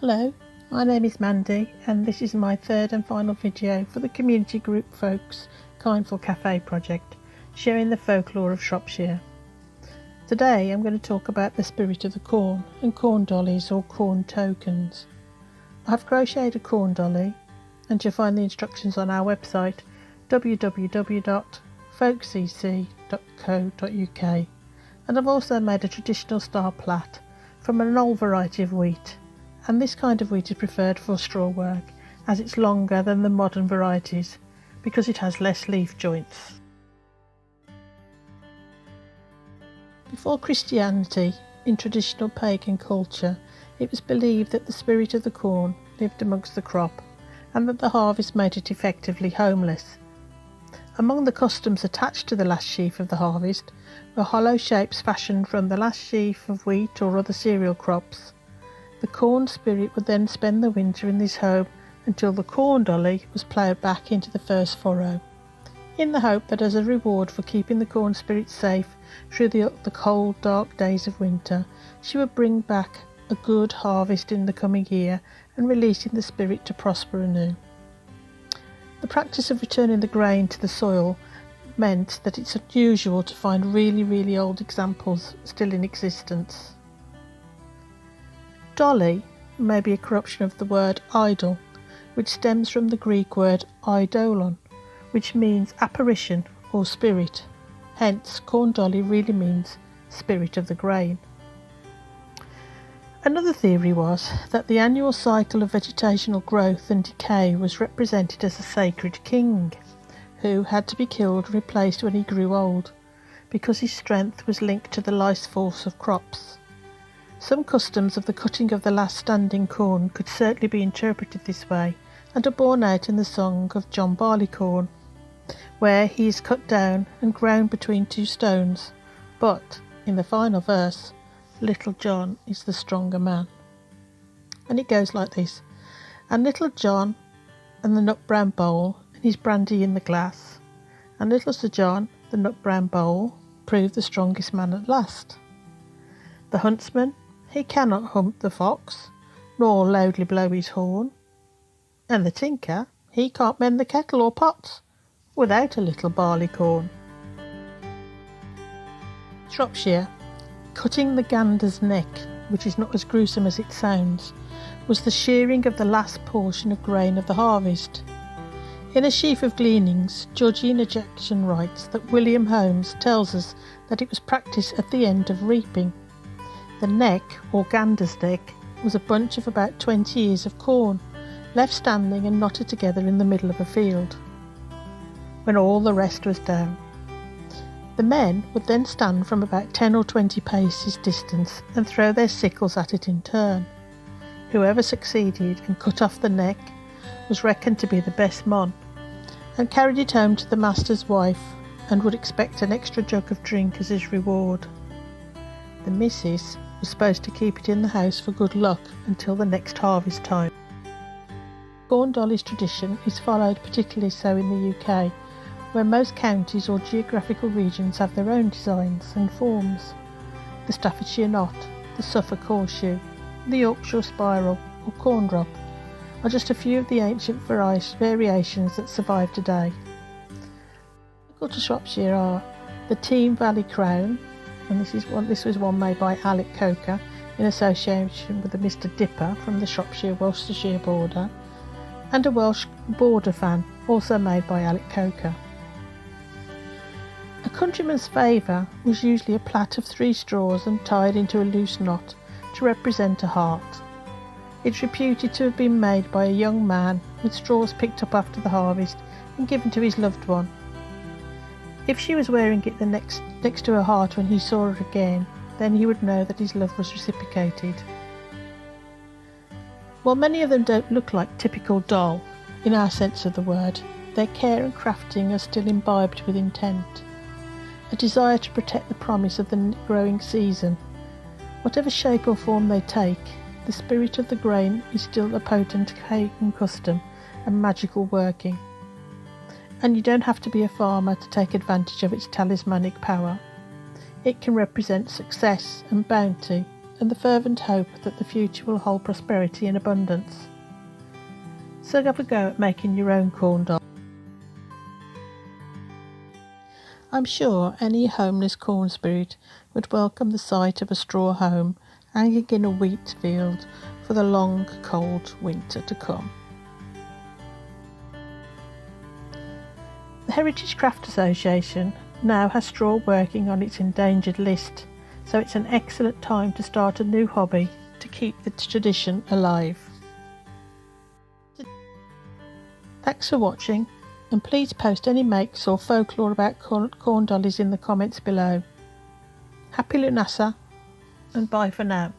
Hello, my name is Mandy and this is my third and final video for the community group Folks Kindful Cafe project, sharing the folklore of Shropshire. Today I'm going to talk about the spirit of the corn and corn dollies or corn tokens. I have crocheted a corn dolly and you'll find the instructions on our website www.folkcc.co.uk, and I've also made a traditional style plait from an old variety of wheat, and this kind of wheat is preferred for straw work as it's longer than the modern varieties because it has less leaf joints. Before Christianity, in traditional pagan culture, it was believed that the spirit of the corn lived amongst the crop and that the harvest made it effectively homeless. Among the customs attached to the last sheaf of the harvest were hollow shapes fashioned from the last sheaf of wheat or other cereal crops. The corn spirit would then spend the winter in this home until the corn dolly was ploughed back into the first furrow, in the hope that as a reward for keeping the corn spirit safe through the cold, dark days of winter, she would bring back a good harvest in the coming year and releasing the spirit to prosper anew. The practice of returning the grain to the soil meant that it's unusual to find really old examples still in existence. Dolly may be a corruption of the word idol, which stems from the Greek word eidolon, which means apparition or spirit. Hence, corn dolly really means spirit of the grain. Another theory was that the annual cycle of vegetational growth and decay was represented as a sacred king, who had to be killed and replaced when he grew old, because his strength was linked to the life force of crops. Some customs of the cutting of the last standing corn could certainly be interpreted this way, and are borne out in the song of John Barleycorn, where he is cut down and ground between two stones, but in the final verse, Little John is the stronger man. And it goes like this: and Little John and the nut brown bowl and his brandy in the glass, and little Sir John, the nut brown bowl, proved the strongest man at last. The huntsman, he cannot hunt the fox, nor loudly blow his horn, and the tinker, he can't mend the kettle or pots without a little barleycorn. Shropshire, cutting the gander's neck, which is not as gruesome as it sounds, was the shearing of the last portion of grain of the harvest. In a sheaf of gleanings, Judge Ian Jackson writes that William Holmes tells us that it was practised at the end of reaping. The neck, or gander's neck, was a bunch of about 20 ears of corn, left standing and knotted together in the middle of a field, when all the rest was down. The men would then stand from about 10 or 20 paces distance and throw their sickles at it in turn. Whoever succeeded and cut off the neck was reckoned to be the best mon, and carried it home to the master's wife, and would expect an extra jug of drink as his reward. The missus was supposed to keep it in the house for good luck until the next harvest time. Corn dolly's tradition is followed particularly so in the UK, where most counties or geographical regions have their own designs and forms. The Staffordshire knot, the Suffolk horseshoe, the Yorkshire spiral or corn drop are just a few of the ancient variations that survive today. Local to Shropshire are the Team Valley Crown, and this was one made by Alec Coker in association with the Mr Dipper from the Shropshire-Worcestershire border, and a Welsh border fan also made by Alec Coker. A countryman's favour was usually a plait of 3 straws and tied into a loose knot to represent a heart. It's reputed to have been made by a young man with straws picked up after the harvest and given to his loved one. If she was wearing it next to her heart when he saw her again, then he would know that his love was reciprocated. While many of them don't look like typical doll, in our sense of the word, their care and crafting are still imbibed with intent. A desire to protect the promise of the growing season. Whatever shape or form they take, the spirit of the grain is still a potent pagan custom and magical working. And you don't have to be a farmer to take advantage of its talismanic power. It can represent success and bounty, and the fervent hope that the future will hold prosperity and abundance. So have a go at making your own corn doll. I'm sure any homeless corn spirit would welcome the sight of a straw home hanging in a wheat field for the long, cold winter to come. The Heritage Craft Association now has straw working on its endangered list, so it's an excellent time to start a new hobby to keep the tradition alive. Thanks for watching, and please post any makes or folklore about corn dollies in the comments below. Happy Lunasa, and bye for now.